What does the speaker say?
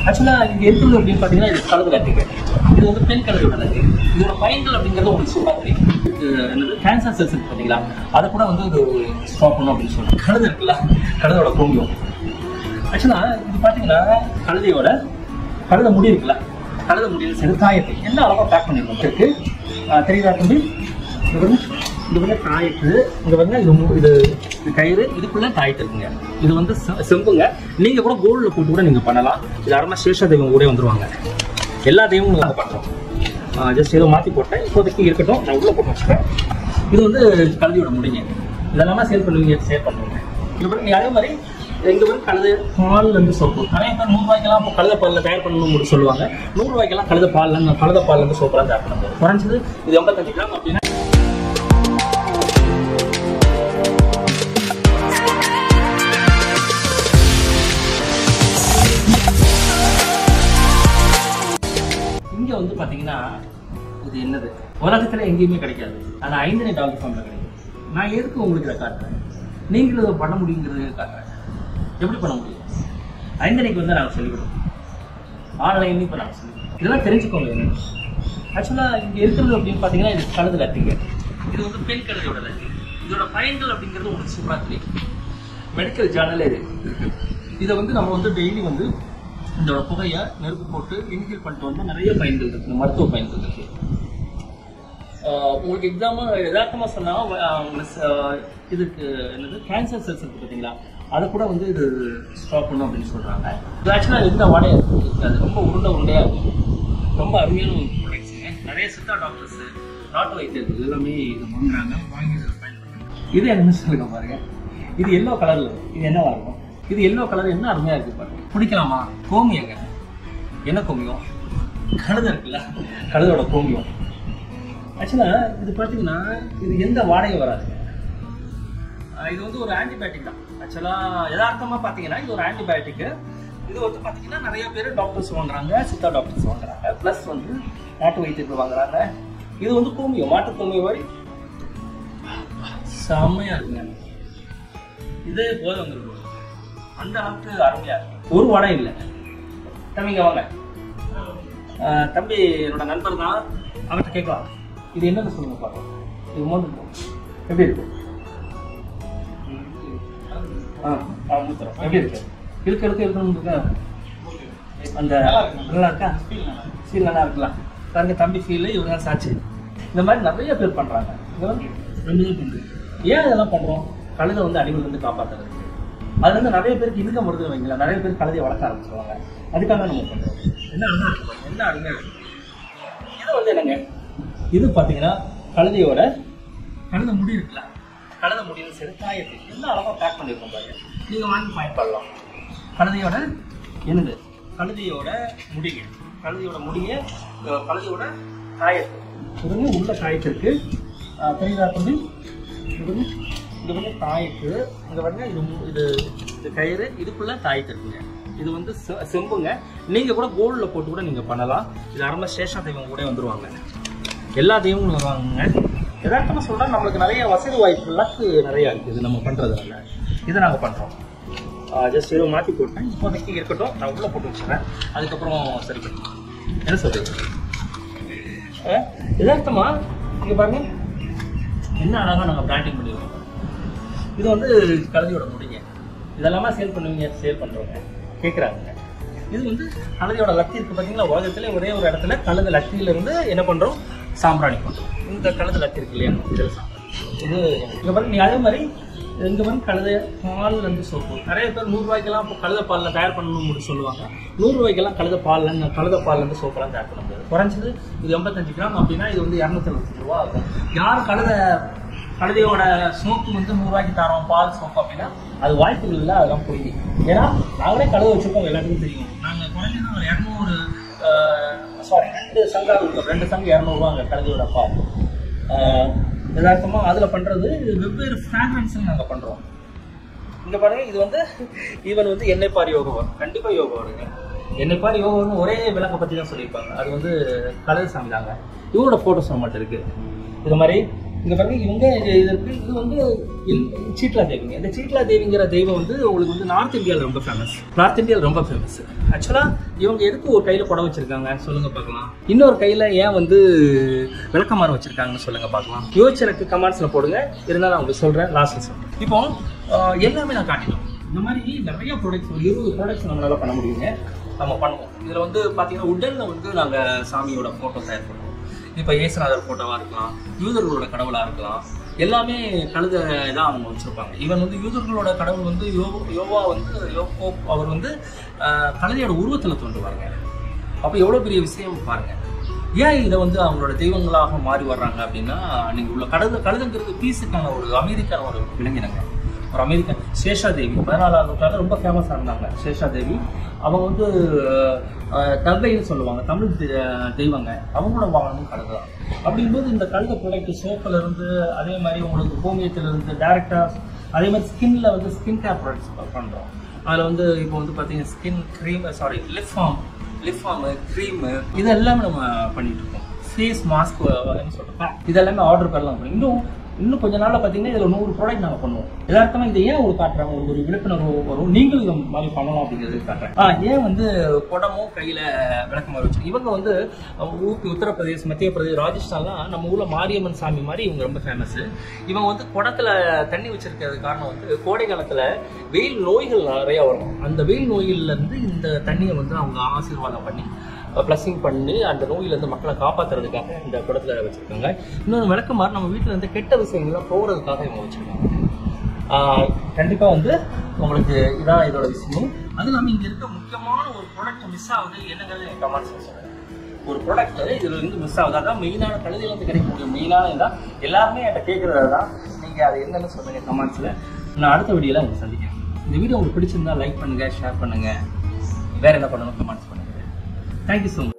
ஆக்சுவலாக இங்கே இருக்கிறது அப்படின்னு பார்த்தீங்கன்னா இது கழுது லட்டிங்க. இது வந்து பெண் கழுதோட லட்டு. இதோட பயன்கள் அப்படிங்கிறது உங்களுக்கு சூப்பராக தெரியும். என்னது கேன்சர் செல்ஸ் இருக்கு பார்த்தீங்களா, அதை கூட வந்து இது ஸ்டாப் பண்ணணும் அப்படின்னு சொல்லுவாங்க. கழுது இருக்குல்ல, கழுதோட கோமியம். ஆக்சுவலாக இது பார்த்தீங்கன்னா கழுத முடி இருக்குல்ல, கழுத முடியில் சரி தாயத்தை என்ன அளவாக பேக் பண்ணியிருக்கோம் இருக்கு தெரியுதா தம்பி? இது வந்து தாயத்து, இங்கே வந்து இது கயிறு, இதுக்குள்ள தாயத்து இருக்குங்க. இது வந்து செம்புங்க. நீங்கள் கூட கோல்டில் போட்டு கூட நீங்கள் பண்ணலாம். இது அருமை சேஷ தெய்வம் கூட வந்துருவாங்க. எல்லா தெய்வமும் நாங்கள் பண்ணுறோம். ஜஸ்ட் ஏதோ மாற்றி போட்டேன், இப்போதைக்கு இருக்கட்டும், நான் உள்ளே போட்டு வச்சுக்கிறேன். இது வந்து கழுதியோட முடிங்க. இதெல்லாம் சேல் பண்ணுவீங்க, சேல் பண்ணுறோங்க. இது நீ அதே மாதிரி எங்கே வந்து கழுது பால்லேருந்து சோப்பு நிறைய பேர் 100 ரூபாய்க்கெல்லாம் இப்போ கழுத பாலில் தயார் பண்ணணும்னு சொல்லுவாங்க. 100 ரூபாய்க்கெல்லாம் கழுத பால்லேருந்து சோப்பெல்லாம் தயார் பண்ண முடியும். குறைஞ்சது இது 85 கிராம் அப்படின்னா இங்கே வந்து பார்த்தீங்கன்னா இது என்னது உலகத்தில் எங்கேயுமே கிடைக்காது. ஆனால் 5 டாலர் ஃபார்மில் கிடைக்கும். நான் எதுக்கு உங்களுக்கு இதை காட்டுறேன், நீங்களும் இதை பண்ண முடியுங்கிறது காட்டுறேன். எப்படி பண்ண முடியும்? 5 வந்து நாங்கள் சொல்லிக் கொடுப்போம். ஆன்லைன்லையும் இப்போ நாங்கள் சொல்லிக் கொடுப்போம். இதெல்லாம் தெரிஞ்சுக்கோங்க. என்ன ஆக்சுவலாக இங்கே இருக்கிறது அப்படின்னு பார்த்தீங்கன்னா இது கழுது லட்டிங்க. இது வந்து பெண் கழுதோட லட்டு. இதோட பயன்கள் அப்படிங்கிறது உங்களுக்கு சூப்பராக தெரியும். மெடிக்கல் ஜேர்னலே இருக்குது. இதை வந்து நம்ம வந்து டெய்லி வந்து இதோட புகையை நெருப்பு போட்டு இன்ஹேல் பண்ணிட்டு வந்து நிறைய பயன்கள் இருக்குது, மருத்துவ பயன்கள் இருக்குது. உங்களுக்கு எக்ஸாம்பிள் யதார்த்தமாக சொன்னால் உங்களுக்கு இதுக்கு என்னது கேன்சர் செல்ஸ் இருக்குது பார்த்தீங்களா, அதை கூட வந்து இது ஸ்டாப் பண்ணும் அப்படின்னு சொல்கிறாங்க. இது ஆக்சுவலாக எந்த வாடையாக இருக்காது, ரொம்ப உருண்டையாக இருக்கும். ரொம்ப அருமையான ஒரு ப்ராடக்ட்ஸுங்க. நிறைய சித்தா டாக்டர்ஸு, நாட்டு வைத்தியர்கள் எல்லாமே இது வாங்குறாங்க, வாங்கி இதை பயன்படுத்துறாங்க. இது என்னன்னு சொல்லுங்க பாருங்க. இது எல்லோ கலரில் இருக்கும். இது என்னவா இருக்கும்? இது எல்லோ கலர் என்ன அருமையாக இருக்குது பாருங்க. பிடிக்கலாமா? கோமியங்க. என்ன கோமியம்? கழுதை இருக்குல்ல, கழுதோட கோமியம். ஆக்சுவலாக இது பார்த்தீங்கன்னா இது எந்த வாடகையும் வராது. இது வந்து ஒரு ஆன்டிபயோட்டிக் தான். ஆக்சுவலாக யதார்த்தமாக பார்த்தீங்கன்னா இது ஒரு ஆன்டிபயோட்டிக்கு. இது வந்து பார்த்தீங்கன்னா நிறைய பேர் டாக்டர்ஸ் வாங்குறாங்க, சித்தா டாக்டர்ஸ் வாங்குறாங்க, ப்ளஸ் வந்து நாட்டு வைத்தியர்கள் வாங்குறாங்க. இது வந்து கோமியம், மாட்டு கோமியம் மாதிரி செம்மையாக இருக்குங்க. இதே போதை வந்துருக்கு, அந்த அளவுக்கு அருமையாக இருக்கு. ஒரு வடம் இல்லை. தம்பிங்க வாங்க. தம்பி என்னோட நண்பர் தான், அவர்கிட்ட கேட்கலாம். இது என்னன்னு சொல்லுங்க பார்க்கலாம். இது மோந்து எப்படி இருக்கு? எப்படி இருக்கு? இருக்கு அந்த நல்லா இருக்கா? ஃபீல் நல்லா இருக்கலாம். பாருங்க தம்பி ஃபீல், இவங்க சாட்சி. இந்த மாதிரி நிறைய பேர் பண்றாங்க. ஏன் இதெல்லாம் பண்றோம்? கழுதை வந்து அடிமையிலிருந்து காப்பாற்றுறது. அது வந்து நிறைய பேருக்கு இன்கம் வருது வைங்களா, நிறைய பேர் கழுதையை வளர்க்க ஆரம்பிச்சுருவாங்க. அதுக்காக நம்ம பண்றோம். என்ன அருமையா இருக்கு. இது வந்து என்னங்க, இது பார்த்தீங்கன்னா கழுத முடி இருக்குல்ல, கழுத முடியில் சரி தாயத்தை என்ன அளவாக பேக் பண்ணியிருக்கோம் பாருங்க. நீங்கள் வாங்கி பயன்படலாம். கழுதையோட என்னது, கழுதையோட முடிங்க, கழுதையோட தாயத்து இதுங்க உள்ள தாயத்திற்கு தெரியுதா தம்பி? இது வந்து தாயத்து, இங்கே வந்து இது கயிறு, இதுக்குள்ள தாயத்து இருக்குங்க. இது வந்து செம்புங்க. நீங்கள் கூட கோல்டில் போட்டு கூட நீங்கள் பண்ணலாம். இது அருமை சேஷா தெய்வம் கூட வந்துருவாங்க. எல்லா தெய்வங்களும் வருவாங்க. யதார்த்தமாக சொல்கிறா நம்மளுக்கு நிறைய வசதி வாய்ப்பு லக்கு நிறையா இருக்குது. இது நம்ம பண்ணுறதுனால இதை நாங்கள் பண்ணுறோம். ஜஸ்ட் ஏதோ மாற்றி போட்டேன், இப்போதைக்கு இருக்கட்டும், நான் உள்ளே போட்டு வச்சுக்கிறேன். அதுக்கப்புறம் சரி பண்ணி என்ன சொல்கிறீங்க? யதார்த்தமாக இங்கே பாருங்க, என்ன அழகாக நாங்கள் பிராண்டிங் பண்ணிடுவோம். இது வந்து கழுதையோட முடிங்க. இதெல்லாமா சேல் பண்ணுவீங்க, சேல் பண்ணுறவங்க கேட்குறாங்க. இது வந்து கழுதையோட லத்தி இருக்குது பார்த்தீங்களா, உலகத்துல ஒரே ஒரு இடத்துல கழுதை லத்தியிலேருந்து என்ன பண்ணுறோம், சாம்பிராணி பண்ணுறோம். இந்த கழுதை லத்தி இருக்கு இல்லையா, இதில் சாம்பிராணி. இது இங்கே பாருங்க. நீ அதே மாதிரி இங்கே வந்து கழுதை பால்லேருந்து சோப்பு. நிறைய பேர் 100 ரூபாய்க்கெல்லாம் இப்போ கழுதை பாலில் தயார் பண்ணணும்னு சொல்லுவாங்க. 100 ரூபாய்க்கெல்லாம் கழுதை பால்லேருந்து சோப்பெல்லாம் தயார் பண்ண முடியாது. குறைஞ்சது இது 85 கிராம் அப்படின்னா இது வந்து 260 ரூபா ஆகும். யார் கழுதையோட சோப்பு வந்து 100 ரூபாய்க்கு தரோம், பால் சோப்பு அப்படின்னா அது வாய்ப்புகள் இல்லை. அதெல்லாம் போய் ஏன்னா நாங்களே கழுதை வச்சுருக்கோம், எல்லாத்துக்கும் தெரியும். நாங்கள் குறைஞ்சது ஒரு 200 சங்காக இருக்கும். 2 சங்கு 200 ரூபாங்க கழுதையோட பால். யதார்த்தமாக அதில் பண்ணுறது வெவ்வேறு ஃப்ராக்ரன்ஸுன்னு நாங்கள் பண்ணுறோம். இங்கே பாருங்கள், இது வந்து ஈவன் வந்து எண்ணெய் பார் யோகா வரும். கண்டிப்பாக யோகா வருங்க. எண்ணெய் பார் யோகா வந்து ஒரே விளக்கை பற்றி தான் சொல்லியிருப்பாங்க. அது வந்து கழுதை சாமி தாங்க. இவரோட ஃபோட்டோஸ் நம்மகிட்ட இருக்குது. இது மாதிரி இங்க பாருங்க, இவங்க இது வந்து சீட்லா தேவிங்க. இந்த சீட்லா தேவிங்கிற தெய்வம் வந்து உங்களுக்கு வந்து நார்த் இந்தியாவில் ரொம்ப ஃபேமஸ். நார்த் இந்தியாவில் ரொம்ப ஃபேமஸ். ஆக்சுவலா இவங்க எதுக்கு ஒரு கையில குடம் வச்சிருக்காங்க சொல்லுங்க பார்க்கலாம். இன்னொரு கையில ஏன் வந்து விளக்கமாறு வச்சிருக்காங்கன்னு சொல்லுங்க பார்க்கலாம். யோசிச்சு கமெண்ட்ஸ்ல போடுங்க. இருந்தாலும் நான் உங்களுக்கு சொல்றேன், லாஸ்ட்ல சொல்றேன். இப்போ எல்லாமே நான் காட்டிட்டோம். இந்த மாதிரி நிறைய ப்ராடக்ட்ஸ், ஒரு 20 ப்ராடக்ட்ஸ் நம்மளால பண்ண முடியுங்க. நம்ம பண்ணுவோம். இதுல வந்து பாத்தீங்கன்னா உடல்ல வந்து நாங்க சாமியோட போட்டோ தயார் பண்ணுவோம். இப்போ ஏசுநாதர் போட்டோவா இருக்கலாம், யூதர்களோட கடவுளா இருக்கலாம், எல்லாமே கழுதை தான் அவங்க வச்சிருப்பாங்க. ஈவன் வந்து யூதர்களோட கடவுள் வந்து யோவா வந்து அவர் வந்து கழுதையோட உருவத்தில் தோன்றுவாங்க. அப்போ எவ்வளோ பெரிய விஷயம் பாருங்க. ஏன் இதை வந்து அவங்களோட தெய்வங்களாக மாறி வர்றாங்க அப்படின்னா, நீங்கள் உள்ள கழுதைங்கிறது பீஸுக்கான ஒரு அமெரிக்கான ஒரு விலங்கினங்க. ஒரு அமெரிக்கன் சேஷாதேவி 14ஆம் நூற்றாண்டு ரொம்ப ஃபேமஸாக இருந்தாங்க. சேஷாதேவி அவங்க வந்து தவ்வைன்னு சொல்லுவாங்க, தமிழ் தெய்வங்க. அவங்களோட வாகனமும் கழுதை தான். அப்படிங்கும்போது இந்த கழுதை ப்ராடக்ட் சோப்பில் இருந்து, அதே மாதிரி உங்களுக்கு கோமியத்திலிருந்து டேரெக்டாக, அதே மாதிரி ஸ்கின்ல வந்து ஸ்கின் கேர் ப்ராடக்ட்ஸ் பண்ணுறோம். அதில் வந்து இப்போ வந்து பார்த்தீங்கன்னா skin cream, lip form, cream, இது எல்லாமே நம்ம பண்ணிட்டு இருக்கோம். ஃபேஸ் மாஸ்க் சொல்கிறேன், இதெல்லாமே ஆர்டர் பண்ணலாம். இன்னும் கொஞ்ச நாளில் பார்த்தீங்கன்னா இதில் 100 ப்ராடக்ட் நாங்கள் பண்ணுவோம். எதார்த்தமாக இதை ஏன் ஒரு காட்டுறாங்க, ஒரு விழிப்புணர்வு வரும், நீங்களும் இதை மாதிரி பண்ணலாம் அப்படிங்கிறது காட்டுறேன். ஏன் வந்து குடமும் கையில் விளக்கமாறு வச்சு இவங்க வந்து ஊபி, உத்தரப்பிரதேஷ், மத்திய பிரதேஷ், ராஜஸ்தான்லாம் நம்ம ஊரில் மாரியம்மன் சாமி மாதிரி இவங்க ரொம்ப ஃபேமஸ். இவங்க வந்து குடத்தில் தண்ணி வச்சிருக்கிறது காரணம் வந்து கோடை காலத்தில் வெயில் நோய்கள் நிறையா வரும். அந்த வெயில் நோயிலிருந்து இந்த தண்ணியை வந்து அவங்க ஆசீர்வாதம் பண்ணி ப்ளஸிங் பண்ணி அந்த நோயிலேருந்து மக்களை காப்பாற்றுறதுக்காக இந்த குடத்தில் வச்சுருக்காங்க. இன்னொரு விளக்கமாறு நம்ம வீட்டில் இருந்து கெட்ட விஷயங்கள்லாம் போகிறதுக்காக இவங்க வச்சுருக்காங்க. கண்டிப்பாக வந்து உங்களுக்கு இதான் இதோட விஷயம். அது இல்லாமல் இங்கே இருக்க முக்கியமான ஒரு ப்ராடக்ட் மிஸ் ஆகுது என்னங்கிறது என் கமெண்ட்ஸ் சொல்கிறேன். ஒரு ப்ராடக்ட் இதில் இருந்து மிஸ் ஆகுது. அதான் மெயினான கழுதையிலேருந்து கிடைக்கக்கூடிய மெயினான இதான். எல்லாருமே என்கிட்ட கேட்குறது தான். நீங்கள் அது என்னன்னு சொல்லுங்க கமெண்ட்ஸில். நான் அடுத்த வீடியோவில் உங்களுக்கு சந்திக்கிறேன். இந்த வீடியோ உங்களுக்கு பிடிச்சிருந்தா லைக் பண்ணுங்கள், ஷேர் பண்ணுங்கள். வேறு என்ன பண்ணணும் கமெண்ட்ஸ் பண்ணுங்கள். Thank you so much.